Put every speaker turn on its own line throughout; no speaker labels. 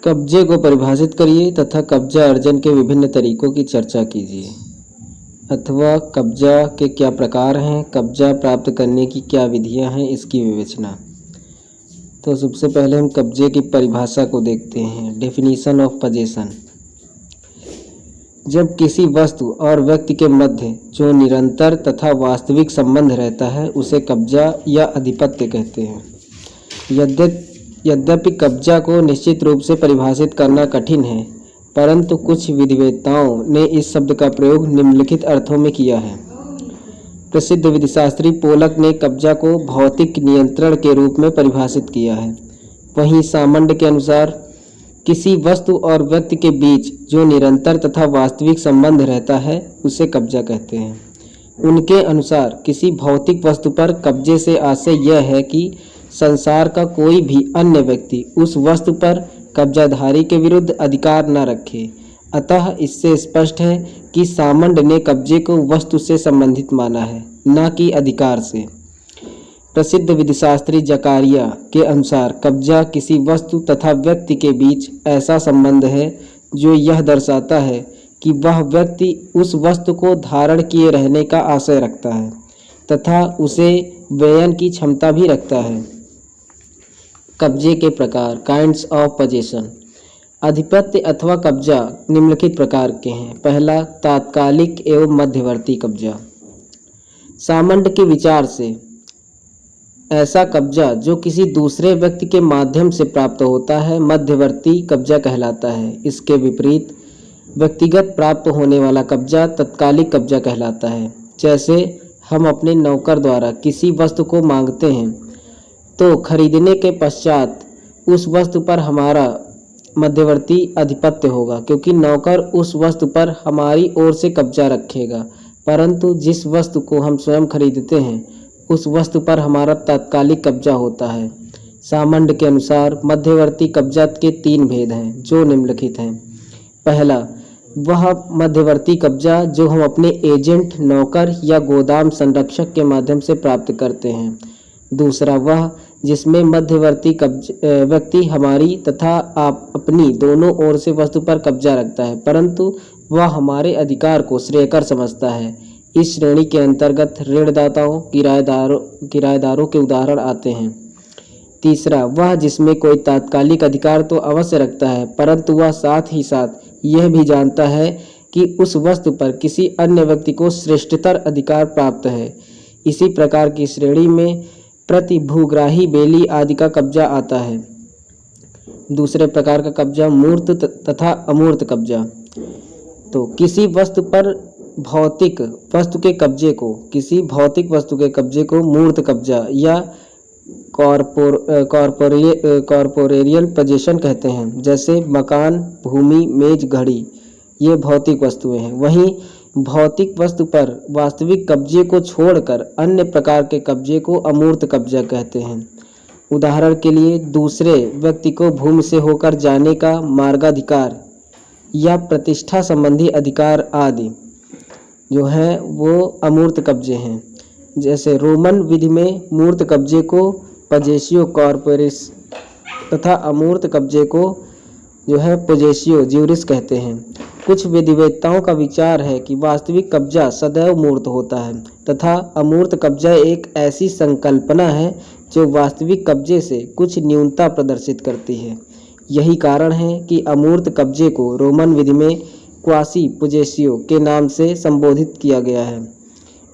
कब्जे को परिभाषित करिए तथा कब्जा अर्जन के विभिन्न तरीकों की चर्चा कीजिए। अथवा कब्जा के क्या प्रकार हैं, कब्जा प्राप्त करने की क्या विधियां हैं, इसकी विवेचना। तो सबसे पहले हम कब्जे की परिभाषा को देखते हैं। Definition of possession. जब किसी वस्तु और व्यक्ति के मध्य जो निरंतर तथा वास्तविक संबंध रहता है उसे कब्जा या अधिपत्य कहते हैं। यद्यपि कब्जा को निश्चित रूप से परिभाषित करना कठिन है, परंतु कुछ विधिवेत्ताओं ने इस शब्द का प्रयोग निम्नलिखित अर्थों में किया है। प्रसिद्ध विधिशास्त्री पोलक ने कब्जा को भौतिक नियंत्रण के रूप में परिभाषित किया है। वहीं सामंड के अनुसार किसी वस्तु और व्यक्ति के बीच जो निरंतर तथा वास्तविक संबंध रहता है उसे कब्जा कहते हैं। उनके अनुसार किसी भौतिक वस्तु पर कब्जे से आशय यह है कि संसार का कोई भी अन्य व्यक्ति उस वस्तु पर कब्जाधारी के विरुद्ध अधिकार न रखे। अतः इससे स्पष्ट है कि सामंड ने कब्जे को वस्तु से संबंधित माना है, न कि अधिकार से। प्रसिद्ध विधिशास्त्री जकारिया के अनुसार कब्जा किसी वस्तु तथा व्यक्ति के बीच ऐसा संबंध है जो यह दर्शाता है कि वह व्यक्ति उस वस्तु को धारण किए रहने का आशय रखता है तथा उसे व्ययन की क्षमता भी रखता है। कब्जे के प्रकार, काइंड्स ऑफ पोजेशन। अधिपत्य अथवा कब्जा निम्नलिखित प्रकार के हैं। पहला, तात्कालिक एवं मध्यवर्ती कब्जा। सामंड के विचार से ऐसा कब्जा जो किसी दूसरे व्यक्ति के माध्यम से प्राप्त होता है मध्यवर्ती कब्जा कहलाता है। इसके विपरीत व्यक्तिगत प्राप्त होने वाला कब्जा तत्कालिक कब्जा कहलाता है। जैसे हम अपने नौकर द्वारा किसी वस्तु को मांगते हैं तो खरीदने के पश्चात उस वस्तु पर हमारा मध्यवर्ती अधिपत्य होगा, क्योंकि नौकर उस वस्तु पर हमारी ओर से कब्जा रखेगा, परंतु जिस वस्तु को हम स्वयं खरीदते हैं उस वस्तु पर हमारा तात्कालिक कब्जा होता है। सामंड के अनुसार मध्यवर्ती कब्जा के 3 भेद हैं जो निम्नलिखित हैं। पहला, वह मध्यवर्ती कब्जा जो हम अपने एजेंट, नौकर या गोदाम संरक्षक के माध्यम से प्राप्त करते हैं। दूसरा, वह जिसमें मध्यवर्ती व्यक्ति हमारी तथा आप अपनी दोनों ओर से वस्तु पर कब्जा रखता है, परंतु वह हमारे अधिकार को श्रेयकर समझता है। इस श्रेणी के अंतर्गत ऋणदाताओं, किराएदारों के उदाहरण आते हैं। तीसरा, वह जिसमें कोई तात्कालिक अधिकार तो अवश्य रखता है, परंतु वह साथ ही साथ यह भी जानता है कि उस वस्तु पर किसी अन्य व्यक्ति को श्रेष्ठतर अधिकार प्राप्त है। इसी प्रकार की श्रेणी में प्रतिभूग्राही, बेली आदि का कब्जा आता है। दूसरे प्रकार का कब्जा मूर्त तथा अमूर्त कब्जा। तो किसी वस्तु पर भौतिक वस्तु के कब्जे को, किसी भौतिक वस्तु के कब्जे को मूर्त कब्जा या कॉर्पोरेरियल पोजेशन कहते हैं। जैसे मकान, भूमि, मेज, घड़ी, ये भौतिक वस्तुएं हैं। वहीं भौतिक वस्तु पर वास्तविक कब्जे को छोड़कर अन्य प्रकार के कब्जे को अमूर्त कब्जा कहते हैं। उदाहरण के लिए दूसरे व्यक्ति को भूमि से होकर जाने का मार्गाधिकार या प्रतिष्ठा संबंधी अधिकार आदि जो है वो अमूर्त कब्जे हैं। जैसे रोमन विधि में मूर्त कब्जे को पजेशियो कॉर्पोरिस तथा अमूर्त कब्जे को जो है पोजेशियो ज्यूरिस कहते हैं। कुछ विधिवेत्ताओं का विचार है कि वास्तविक कब्जा सदैव मूर्त होता है तथा अमूर्त कब्जा एक ऐसी संकल्पना है जो वास्तविक कब्जे से कुछ न्यूनता प्रदर्शित करती है। यही कारण है कि अमूर्त कब्जे को रोमन विधि में क्वासी पोजेशियो के नाम से संबोधित किया गया है।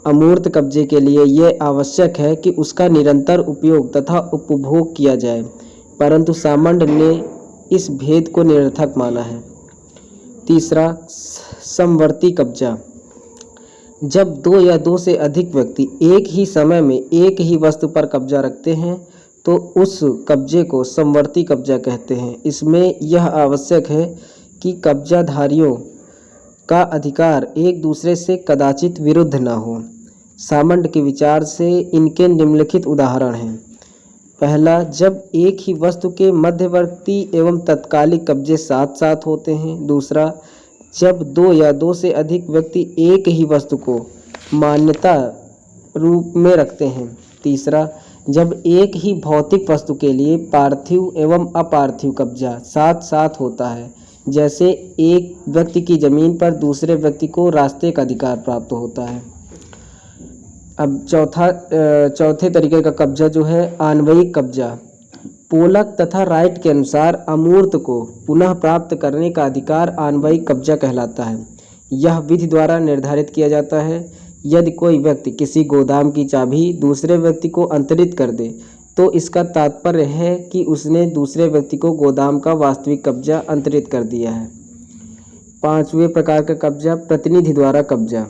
अमूर्त कब्जे के लिए यह आवश्यक है कि उसका निरंतर उपयोग तथा उपभोग किया जाए, परंतु सामंड ने इस भेद को निरर्थक माना है। तीसरा, समवर्ती कब्जा। जब 2 या 2 से अधिक व्यक्ति एक ही समय में एक ही वस्तु पर कब्जा रखते हैं तो उस कब्जे को समवर्ती कब्जा कहते हैं। इसमें यह आवश्यक है कि कब्जाधारियों का अधिकार एक दूसरे से कदाचित विरुद्ध न हो। सामंड के विचार से इनके निम्नलिखित उदाहरण हैं। पहला, जब एक ही वस्तु के मध्यवर्ती एवं तत्कालिक कब्जे साथ साथ होते हैं। दूसरा, जब 2 या 2 से अधिक व्यक्ति एक ही वस्तु को मान्यता रूप में रखते हैं। तीसरा, जब एक ही भौतिक वस्तु के लिए पार्थिव एवं अपार्थिव कब्जा साथ साथ होता है, जैसे एक व्यक्ति की जमीन पर दूसरे व्यक्ति को रास्ते का अधिकार प्राप्त होता है। अब चौथे तरीके का कब्जा जो है आणविक कब्जा। पोलक तथा राइट के अनुसार अमूर्त को पुनः प्राप्त करने का अधिकार आणविक कब्जा कहलाता है। यह विधि द्वारा निर्धारित किया जाता है। यदि कोई व्यक्ति किसी गोदाम की चाबी दूसरे व्यक्ति को अंतरित कर दे तो इसका तात्पर्य है कि उसने दूसरे व्यक्ति को गोदाम का वास्तविक कब्जा अंतरित कर दिया है। पांचवें प्रकार का कब्जा प्रतिनिधि द्वारा कब्जा।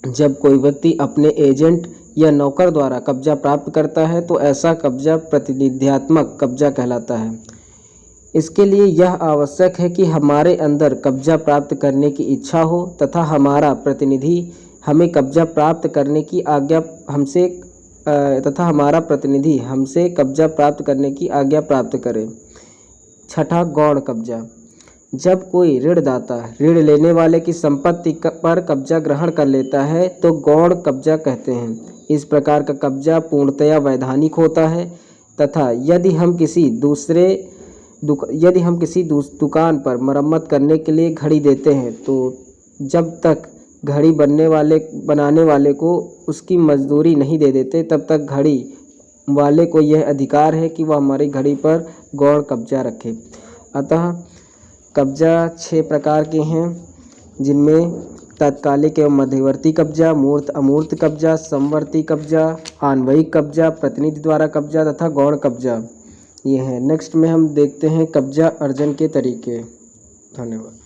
जब कोई व्यक्ति अपने एजेंट या नौकर द्वारा कब्जा प्राप्त करता है तो ऐसा कब्जा प्रतिनिध्यात्मक कब्जा कहलाता है। इसके लिए यह आवश्यक है कि हमारे अंदर कब्जा प्राप्त करने की इच्छा हो तथा हमारा प्रतिनिधि हमें कब्जा प्राप्त करने की आज्ञा हमसे कब्जा प्राप्त करने की आज्ञा प्राप्त करे। छठा गौण कब्जा। जब कोई ऋणदाता ऋण लेने वाले की संपत्ति पर कब्जा ग्रहण कर लेता है तो गौण कब्जा कहते हैं। इस प्रकार का कब्जा पूर्णतया वैधानिक होता है तथा यदि हम किसी दुकान पर मरम्मत करने के लिए घड़ी देते हैं तो जब तक घड़ी बनाने वाले को उसकी मजदूरी नहीं दे देते तब तक घड़ी वाले को यह अधिकार है कि वह हमारी घड़ी पर गौण कब्जा रखे। अतः कब्जा 6 प्रकार के हैं, जिनमें तात्कालिक एवं मध्यवर्ती कब्जा, मूर्त अमूर्त कब्जा, समवर्ती कब्जा, आणविक कब्जा, प्रतिनिधि द्वारा कब्जा तथा गौण कब्जा ये हैं। नेक्स्ट में हम देखते हैं कब्जा अर्जन के तरीके। धन्यवाद।